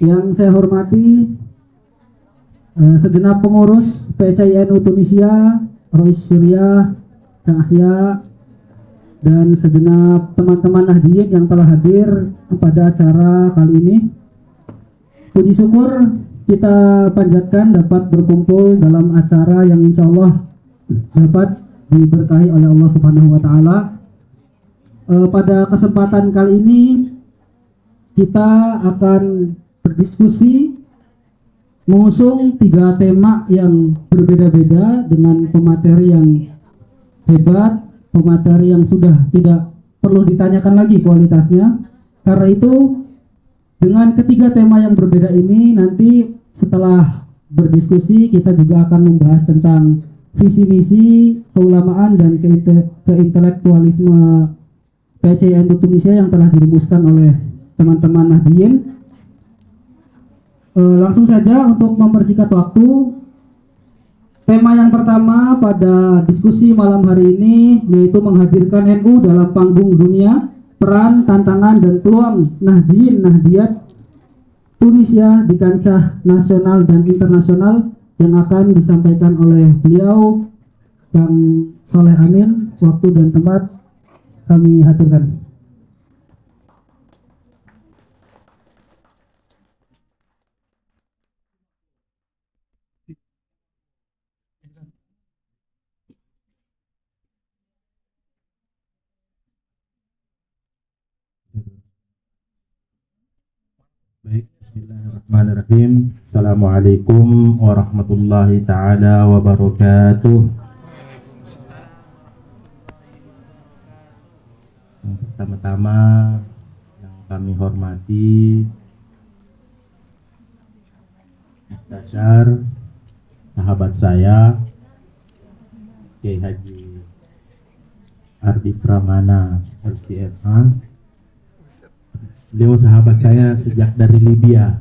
Yang saya hormati segenap pengurus PCINU Tunisia, Rois Syuriah, Kang Ahya, dan segenap teman-teman Nahdien yang telah hadir pada acara kali ini. Puji syukur kita panjatkan dapat berkumpul dalam acara yang insya Allah dapat diberkahi oleh Allah Subhanahu wa Ta'ala. Pada kesempatan kali ini kita akan berdiskusi mengusung 3 tema yang berbeda-beda dengan pemateri yang hebat, pemateri yang sudah tidak perlu ditanyakan lagi kualitasnya. Karena itu dengan ketiga tema yang berbeda ini, nanti setelah berdiskusi kita juga akan membahas tentang visi misi keulamaan dan keintelektualisme PCINU Tunisia yang telah dirumuskan oleh teman-teman Nahdien. Langsung saja untuk mempersingkat waktu, tema yang pertama pada diskusi malam hari ini yaitu menghadirkan NU dalam panggung dunia, peran, tantangan, dan peluang Nahdien Nahdiyat Tunisia di kancah nasional dan internasional, yang akan disampaikan oleh beliau Kang Soleh Amin. Waktu dan tempat kami aturkan. Baik, bismillahirrahmanirrahim. Assalamualaikum warahmatullahi ta'ala wabarakatuh. Pertama-tama yang kami hormati Mustasyar, sahabat saya Kiai Haji Ardi Pramana LCMA. Beliau sahabat saya sejak dari Libya,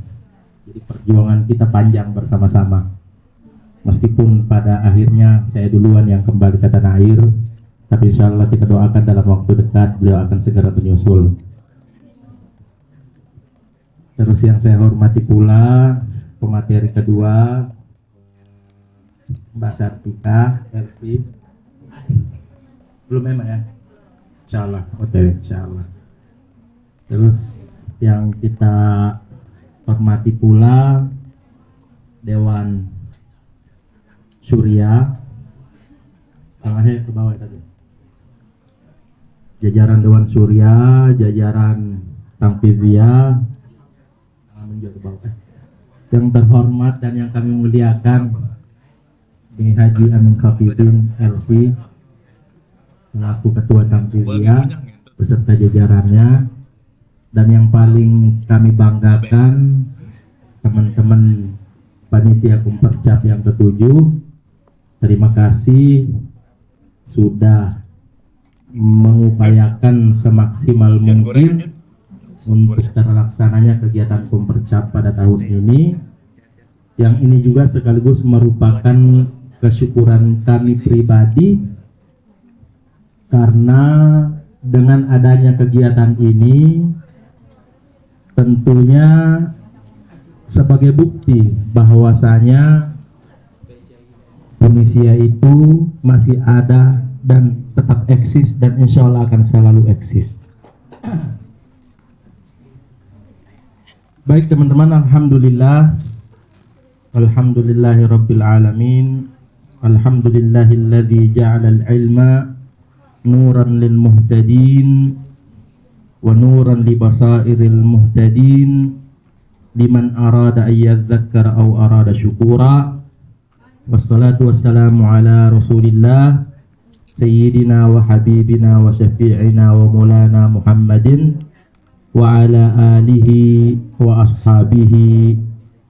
jadi perjuangan kita panjang bersama-sama. Meskipun pada akhirnya saya duluan yang kembali ke tanah air, tapi insya Allah kita doakan dalam waktu dekat beliau akan segera menyusul. Terus yang saya hormati pula pemateri kedua Mbak Sartika LC. Belum memang ya? Insya Allah, OTW insya Allah. Terus yang kita hormati pula Dewan Syuriah, Kang Ahya ke bawah tadi. Jajaran Dewan Syuriah, jajaran Tampivia, yang terhormat dan yang kami muliakan Kiai Haji Amin Khafidin LC selaku Ketua Tampivia beserta jajarannya. Dan yang paling kami banggakan teman-teman panitia Kumpercap yang ke-7, terima kasih sudah mengupayakan semaksimal mungkin untuk terlaksananya kegiatan Kumpercap pada tahun ini. Yang ini juga sekaligus merupakan kesyukuran kami pribadi, karena dengan adanya kegiatan ini tentunya sebagai bukti bahwasanya Tunisia itu masih ada dan tetap eksis dan insya Allah akan selalu eksis. Baik teman-teman, alhamdulillah, alhamdulillahirabbil alamin, alhamdulillahilladzi ja'alal ilma nuran lil muhtadin wa nuran li basairil muhtadin liman arada ayyadzakkara aw arada syukura. Wassalatu wassalamu ala Rasulillah sayyidina wa habibina wa syafi'ina wa maulana Muhammadin wa ala alihi wa ashabihi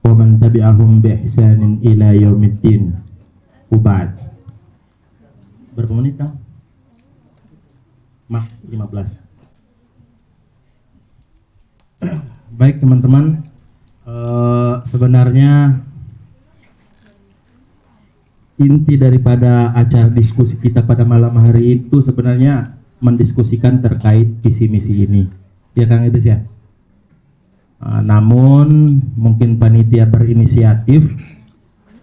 wa man tabi'ahum bi ihsanin ila yaumiddin. Ubad. Berapa menit, Kang? Max 15. Baik teman-teman, sebenarnya inti daripada acara diskusi kita pada malam hari itu sebenarnya mendiskusikan terkait visi misi ini, ya Kang Idris ya. Namun mungkin panitia berinisiatif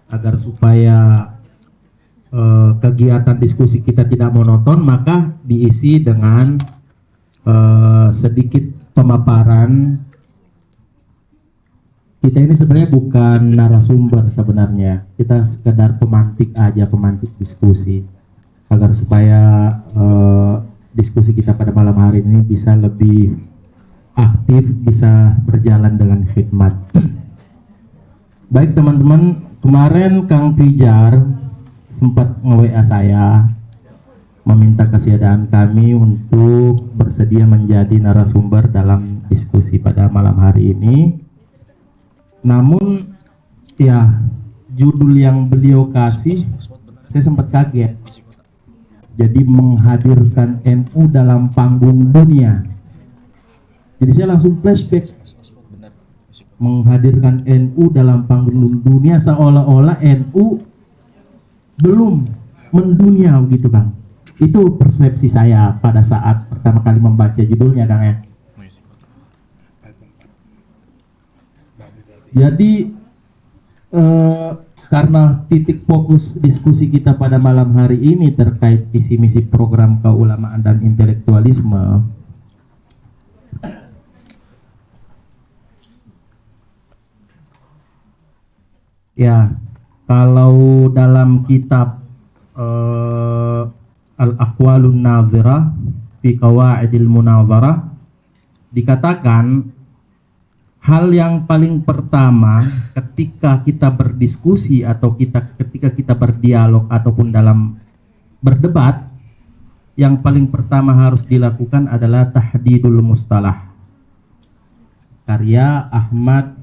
agar supaya kegiatan diskusi kita tidak monoton, maka diisi dengan sedikit pemaparan. Kita ini sebenarnya bukan narasumber sebenarnya, kita sekedar pemantik aja, pemantik diskusi agar supaya diskusi kita pada malam hari ini bisa lebih aktif, bisa berjalan dengan khidmat. Baik teman-teman, kemarin Kang Pijar sempat nge-WA saya meminta kesediaan kami untuk bersedia menjadi narasumber dalam diskusi pada malam hari ini. Namun ya, judul yang beliau kasih saya sempat kaget. Jadi menghadirkan NU dalam panggung dunia. Jadi saya langsung flashback, menghadirkan NU dalam panggung dunia, seolah-olah NU belum mendunia gitu Bang. Itu persepsi saya pada saat pertama kali membaca judulnya Kang ya. Jadi karena titik fokus diskusi kita pada malam hari ini terkait visi misi program keulamaan dan intelektualisme, ya, kalau dalam kitab Al-Aqwalun Nazirah fi Qawaidil Munazarah dikatakan hal yang paling pertama ketika kita berdiskusi atau ketika kita berdialog ataupun dalam berdebat, yang paling pertama harus dilakukan adalah tahdidul mustalah. Karya Ahmad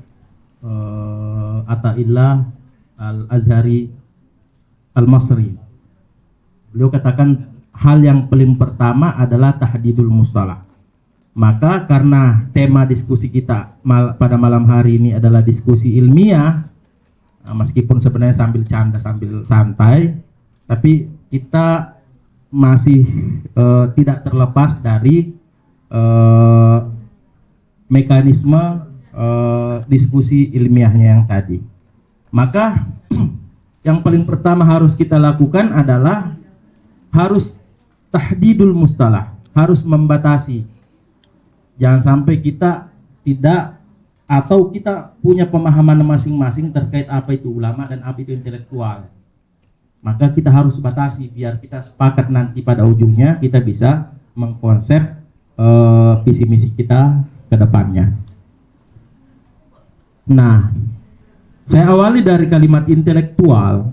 Athaillah Al-Azhari Al-Masri. Beliau katakan hal yang paling pertama adalah tahdidul mustalah. Maka karena tema diskusi kita pada malam hari ini adalah diskusi ilmiah, meskipun sebenarnya sambil canda sambil santai, tapi kita masih tidak terlepas dari mekanisme diskusi ilmiahnya yang tadi. Maka yang paling pertama harus kita lakukan adalah harus tahdidul mustalah, harus membatasi. Jangan sampai kita tidak, atau kita punya pemahaman masing-masing terkait apa itu ulama dan apa itu intelektual. Maka kita harus batasi biar kita sepakat nanti pada ujungnya kita bisa mengkonsep visi misi kita ke depannya. Nah, saya awali dari kalimat intelektual.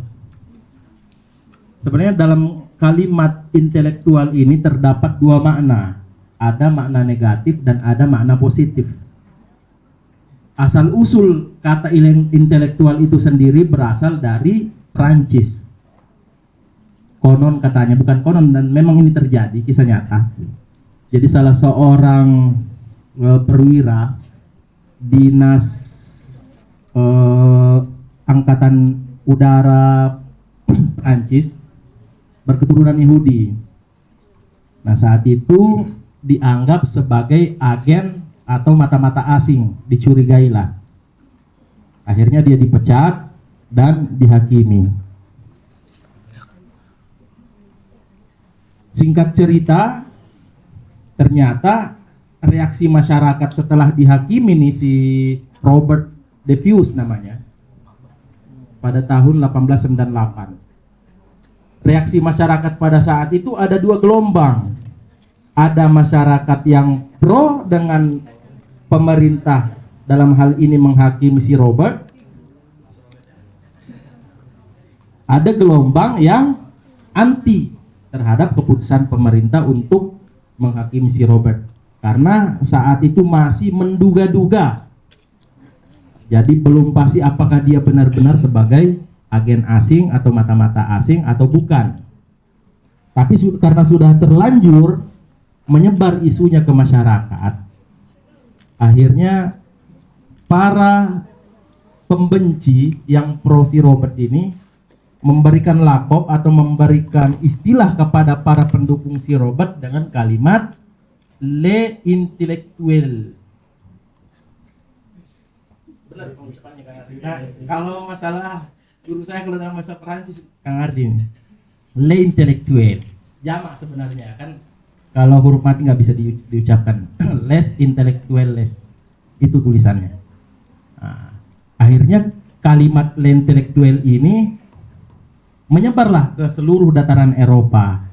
Sebenarnya dalam kalimat intelektual ini terdapat dua makna. Ada makna negatif dan ada makna positif. Asal usul kata intelektual itu sendiri berasal dari Prancis. Konon katanya, bukan konon, dan memang ini terjadi, kisah nyata. Jadi salah seorang perwira dinas angkatan udara Prancis berketurunan Yahudi. Nah, saat itu dianggap sebagai agen atau mata-mata asing, dicurigailah. Akhirnya dia dipecat dan dihakimi. Singkat cerita, ternyata reaksi masyarakat setelah dihakimi nih si Robert Defius namanya, pada tahun 1898. Reaksi masyarakat pada saat itu ada dua gelombang. Ada masyarakat yang pro dengan pemerintah dalam hal ini menghakimi si Robert. Ada gelombang yang anti terhadap keputusan pemerintah untuk menghakimi si Robert. Karena saat itu masih menduga-duga. Jadi belum pasti apakah dia benar-benar sebagai agen asing atau mata-mata asing atau bukan. Tapi karena sudah terlanjur menyebar isunya ke masyarakat, akhirnya para pembenci yang pro si Robert ini memberikan lakop atau memberikan istilah kepada para pendukung si Robert dengan kalimat le intellectuel. Benar pengucapannya Kang Ardi. Nah, kalau masalah guru saya kalau dalam bahasa Perancis Kang Ardi, le intellectuel, jamak sebenarnya kan. Kalau huruf mati nggak bisa diucapkan. Les intellectuel les, itu tulisannya. Nah, akhirnya kalimat le intellectuel ini menyebarlah ke seluruh dataran Eropa,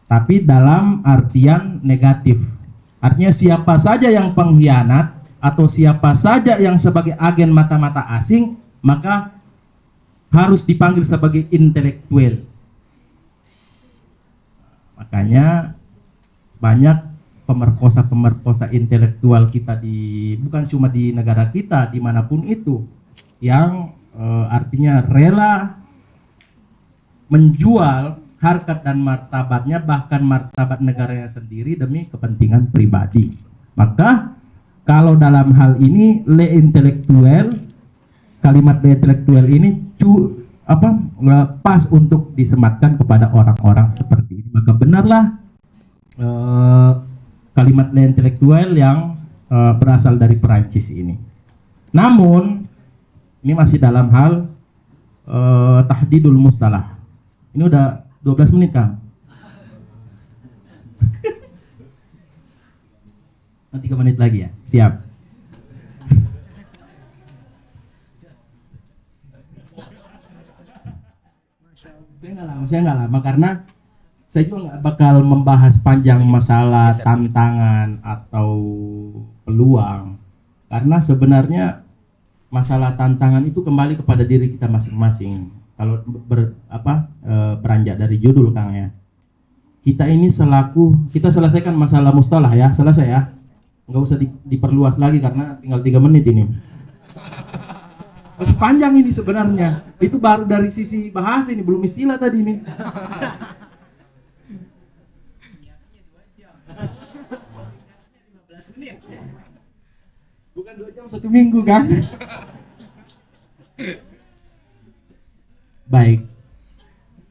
tapi dalam artian negatif. Artinya siapa saja yang pengkhianat atau siapa saja yang sebagai agen mata-mata asing, maka harus dipanggil sebagai intelektual. Makanya banyak pemerkosa-pemerkosa intelektual kita bukan cuma di negara kita, dimanapun itu, yang artinya rela menjual harkat dan martabatnya, bahkan martabat negaranya sendiri demi kepentingan pribadi. Maka kalau dalam hal ini le intelektual, kalimat le intelektual ini pas untuk disematkan kepada orang-orang seperti ini. Maka benarlah kalimat le intelektual yang berasal dari Perancis ini. Namun ini masih dalam hal tahdidul mustalah. Ini udah 12 menit Kang. 3 menit lagi ya, siap. Saya nggak lama karena saya juga nggak bakal membahas panjang masalah tantangan atau peluang, karena sebenarnya masalah tantangan itu kembali kepada diri kita masing-masing. Kalau beranjak dari judul Kang ya, kita ini kita selesaikan masalah mustalah ya, selesai ya. Nggak usah diperluas lagi karena tinggal 3 menit ini. Masih panjang ini sebenarnya. Itu baru dari sisi bahasa ini, belum istilah tadi ini. Bukan 2 jam 1 minggu kan? Baik.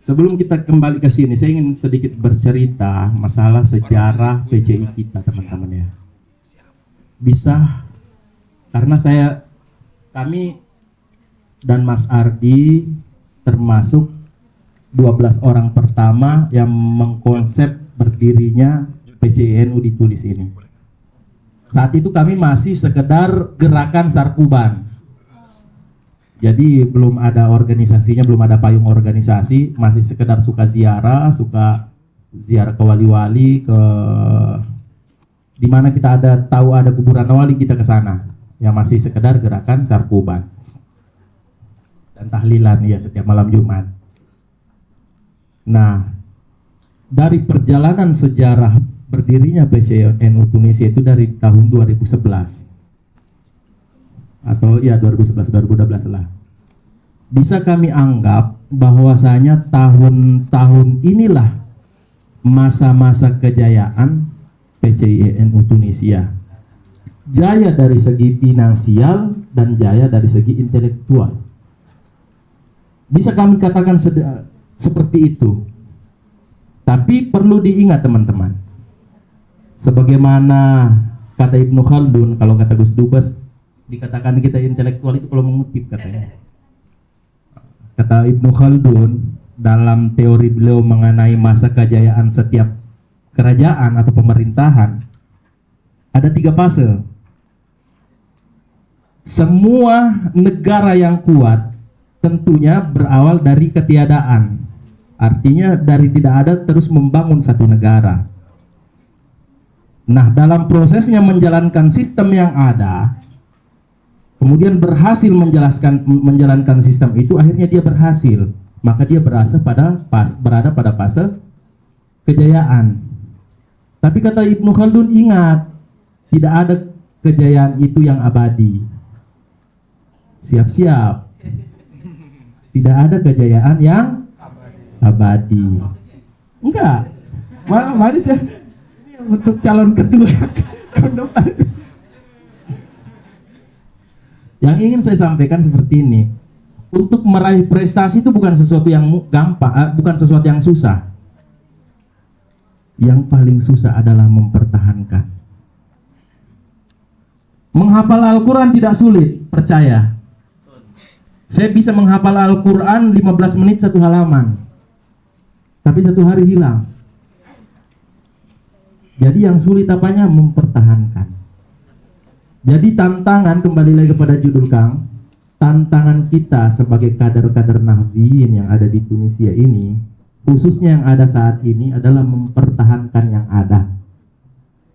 Sebelum kita kembali ke sini, saya ingin sedikit bercerita masalah sejarah PCI kita, teman-teman ya. Bisa karena kami dan Mas Ardi termasuk 12 orang pertama yang mengkonsep berdirinya PCINU ditulis ini. Saat itu kami masih sekedar gerakan Sarkuban. Jadi belum ada organisasinya, belum ada payung organisasi, masih sekedar suka ziarah ke wali-wali, ke di mana kita tahu ada kuburan wali, kita ke sana. Yang masih sekedar gerakan Sarkuban dan tahlilan ya setiap malam Jumat. Nah, dari perjalanan sejarah berdirinya PCINU Tunisia itu dari tahun 2011 atau ya 2011-2012 lah. Bisa kami anggap bahwasanya tahun-tahun inilah masa-masa kejayaan PCINU Tunisia. Jaya dari segi finansial dan jaya dari segi intelektual. Bisa kami katakan seperti itu. Tapi perlu diingat teman-teman, sebagaimana kata Ibnu Khaldun, kalau kata Gus Dubes, dikatakan kita intelektual itu kalau mengutip katanya. Kata Ibnu Khaldun dalam teori beliau mengenai masa kejayaan setiap kerajaan atau pemerintahan, ada 3 fase. Semua negara yang kuat tentunya berawal dari ketiadaan. Artinya dari tidak ada terus membangun satu negara. Nah, dalam prosesnya menjalankan sistem yang ada, kemudian berhasil menjalankan sistem itu, akhirnya dia berhasil. Maka dia berada pada fase kejayaan. Tapi kata Ibnu Khaldun, ingat, tidak ada kejayaan itu yang abadi. Siap-siap. Tidak ada kejayaan yang abadi. Enggak. Mari untuk calon ketua yang ingin saya sampaikan seperti ini. Untuk meraih prestasi itu bukan sesuatu yang gampang, bukan sesuatu yang susah. Yang paling susah adalah mempertahankan. Menghafal Al-Quran tidak sulit, percaya. Saya bisa menghafal Al-Quran 15 menit satu halaman, tapi satu hari hilang. Jadi yang sulit apanya? Mempertahankan. Jadi tantangan, kembali lagi kepada judul Kang, tantangan kita sebagai kader-kader Nahdliyin yang ada di Tunisia ini, khususnya yang ada saat ini, adalah mempertahankan yang ada.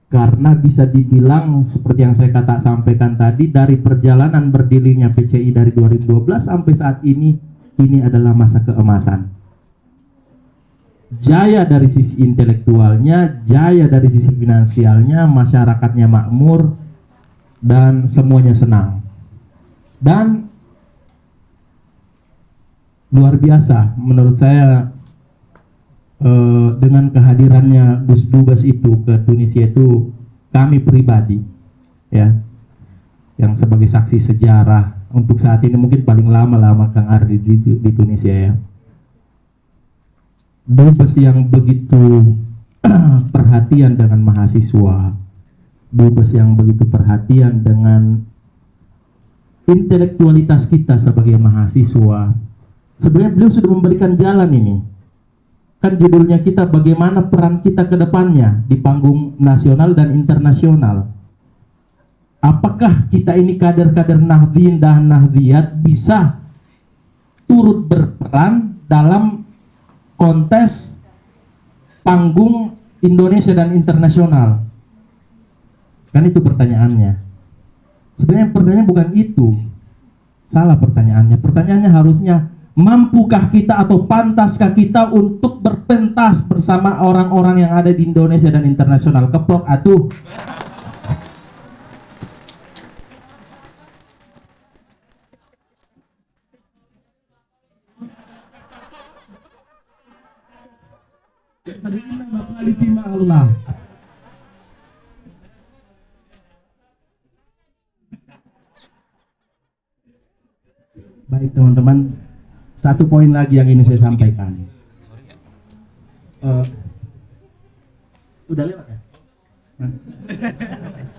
Karena bisa dibilang seperti yang saya sampaikan tadi, dari perjalanan berdirinya PCI dari 2012 sampai saat ini adalah masa keemasan. Jaya dari sisi intelektualnya, jaya dari sisi finansialnya, masyarakatnya makmur, dan semuanya senang. Dan luar biasa menurut saya, dengan kehadirannya Gus Dubes itu ke Tunisia itu, kami pribadi ya, yang sebagai saksi sejarah untuk saat ini mungkin paling lama Kang Ardi di Tunisia ya. Dubes yang begitu perhatian dengan mahasiswa, Dubes yang begitu perhatian dengan intelektualitas kita sebagai mahasiswa. Sebenarnya beliau sudah memberikan jalan ini. Kan judulnya kita bagaimana peran kita ke depannya di panggung nasional dan internasional. Apakah kita ini kader-kader Nahdliyin dan Nahdliyat bisa turut berperan dalam kontes panggung Indonesia dan internasional? Kan itu pertanyaannya. Sebenarnya pertanyaannya bukan itu. Salah pertanyaannya. Pertanyaannya harusnya, mampukah kita atau pantaskah kita untuk berpentas bersama orang-orang yang ada di Indonesia dan internasional? Keplok atuh. Allah. Baik teman-teman, satu poin lagi yang ini saya sampaikan. Udah lewat ya?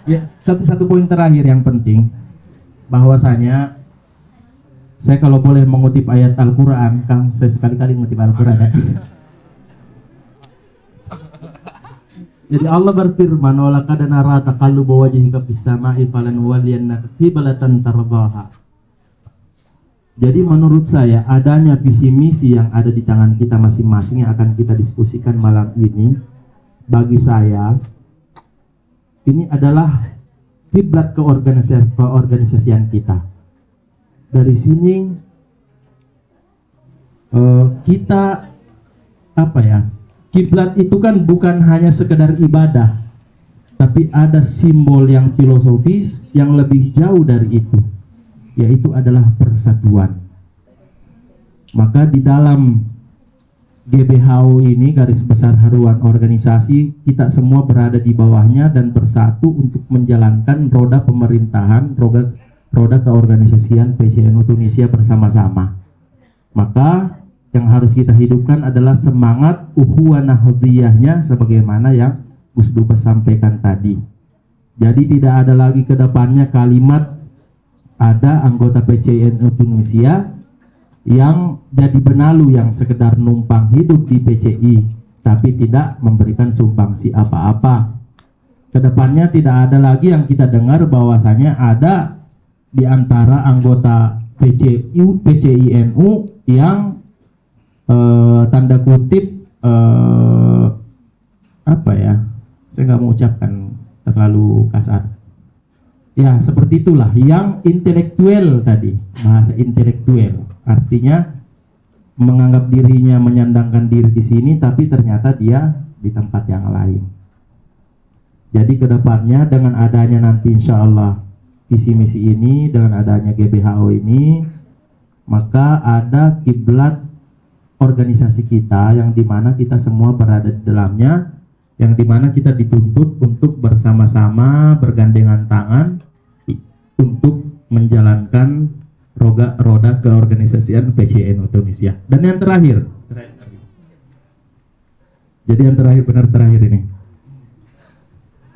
Ya, satu poin terakhir yang penting, bahwasanya saya kalau boleh mengutip ayat Al-Quran, Kang, saya sekali-kali mengutip Al-Quran ya. Jadi Allah berfirman, "Wa laqad nara taqalluba wajhika fis sama'i falanwalliyannaka qiblatan tardaha." Jadi menurut saya adanya visi misi yang ada di tangan kita masing-masing yang akan kita diskusikan malam ini, bagi saya ini adalah kiblat keorganisasian kita. Dari sini kita kiblat itu kan bukan hanya sekedar ibadah, tapi ada simbol yang filosofis yang lebih jauh dari itu, yaitu adalah persatuan. Maka di dalam GBHO ini, garis besar haluan organisasi, kita semua berada di bawahnya dan bersatu untuk menjalankan roda pemerintahan, roda keorganisasian PCNU Tunisia bersama-sama. Maka yang harus kita hidupkan adalah semangat ukhuwah nahdliyahnya sebagaimana yang Gus Dubes sampaikan tadi. Jadi tidak ada lagi ke depannya kalimat ada anggota PCNU Tunisia yang jadi benalu yang sekedar numpang hidup di PCI tapi tidak memberikan sumbangsi apa-apa. Kedepannya tidak ada lagi yang kita dengar bahwasanya ada di antara anggota PCINU yang tanda kutip saya nggak mau ucapkan terlalu kasar ya, seperti itulah yang intelektual tadi, bahasa intelektual artinya menganggap dirinya menyandangkan diri di sini tapi ternyata dia di tempat yang lain. Jadi kedepannya dengan adanya nanti insya Allah visi misi ini, dengan adanya GBHO ini, maka ada kiblat organisasi kita yang dimana kita semua berada di dalamnya, yang dimana kita dituntut untuk bersama-sama bergandengan tangan untuk menjalankan roda keorganisasian PCNU Tunisia. Dan yang terakhir, jadi yang terakhir ini,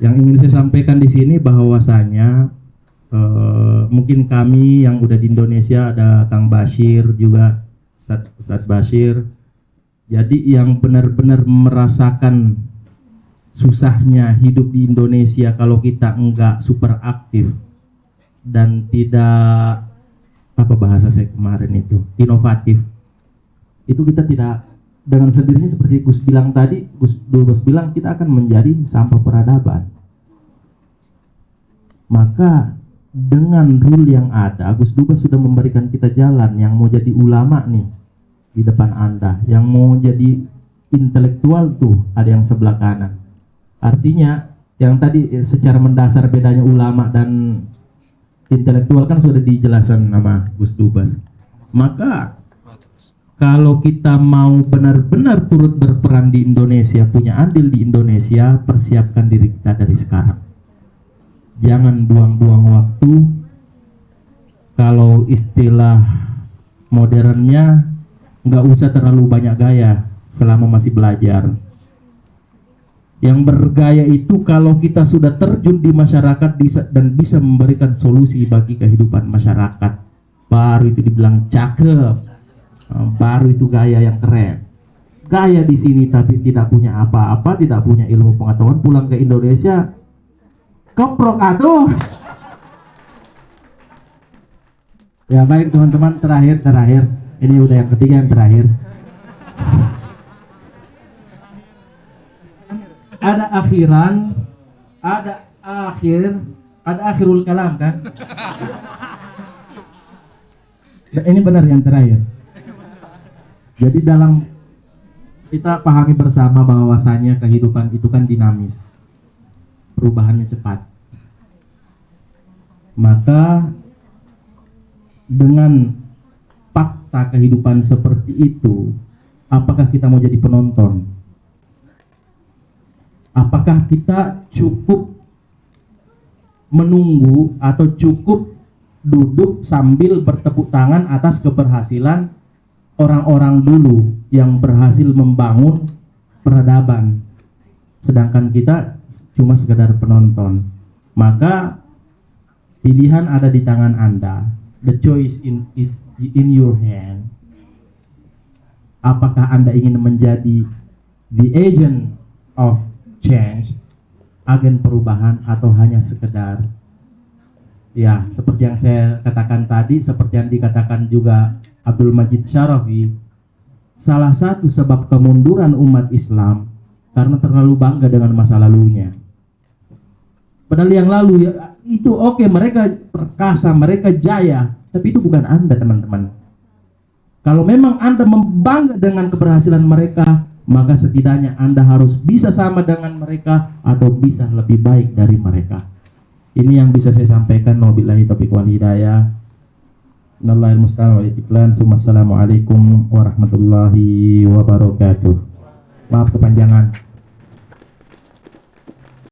yang ingin saya sampaikan di sini bahwasanya Mungkin kami yang udah di Indonesia ada Kang Bashir juga, Ustadz Bashir. Jadi yang benar-benar merasakan susahnya hidup di Indonesia kalau kita enggak super aktif dan tidak, apa bahasa saya kemarin itu, inovatif, itu kita tidak, dengan sendirinya seperti Gus bilang tadi, Gus bilang kita akan menjadi sampah peradaban. Maka dengan rule yang ada, Gus Dubes sudah memberikan kita jalan. Yang mau jadi ulama nih di depan Anda, yang mau jadi intelektual tuh ada yang sebelah kanan. Artinya yang tadi secara mendasar bedanya ulama dan intelektual kan sudah dijelaskan sama Gus Dubes. Maka kalau kita mau benar-benar turut berperan di Indonesia, punya andil di Indonesia, persiapkan diri kita dari sekarang. Jangan buang-buang waktu. Kalau istilah modernnya, nggak usah terlalu banyak gaya selama masih belajar. Yang bergaya itu kalau kita sudah terjun di masyarakat dan bisa memberikan solusi bagi kehidupan masyarakat, baru itu dibilang cakep, baru itu gaya yang keren. Gaya di sini tapi tidak punya apa-apa, tidak punya ilmu pengetahuan, pulang ke Indonesia keprok atuh. Ya baik teman-teman, terakhir ini udah yang ketiga, yang terakhir. Ada akhiran, ada akhirul kalam kan? Nah, ini benar yang terakhir. Jadi dalam kita pahami bersama bahwasanya kehidupan itu kan dinamis, perubahannya cepat. Maka dengan fakta kehidupan seperti itu, apakah kita mau jadi penonton? Apakah kita cukup menunggu atau cukup duduk sambil bertepuk tangan atas keberhasilan orang-orang dulu yang berhasil membangun peradaban, sedangkan kita cuma sekedar penonton? Maka pilihan ada di tangan Anda. The choice is in your hand. Apakah Anda ingin menjadi the agent of change, agen perubahan, atau hanya sekedar, ya seperti yang saya katakan tadi, seperti yang dikatakan juga Abdul Majid Syarafi, salah satu sebab kemunduran umat Islam karena terlalu bangga dengan masa lalunya. Padahal yang lalu ya, itu oke, mereka perkasa, mereka jaya, tapi itu bukan Anda teman-teman. Kalau memang Anda membangga dengan keberhasilan mereka, maka setidaknya Anda harus bisa sama dengan mereka atau bisa lebih baik dari mereka. Ini yang bisa saya sampaikan. Wabillahi taufiq wal hidayah. Nallahil musta'an wal istiqlal. Assalamualaikum warahmatullahi wabarakatuh. Maaf kepanjangan.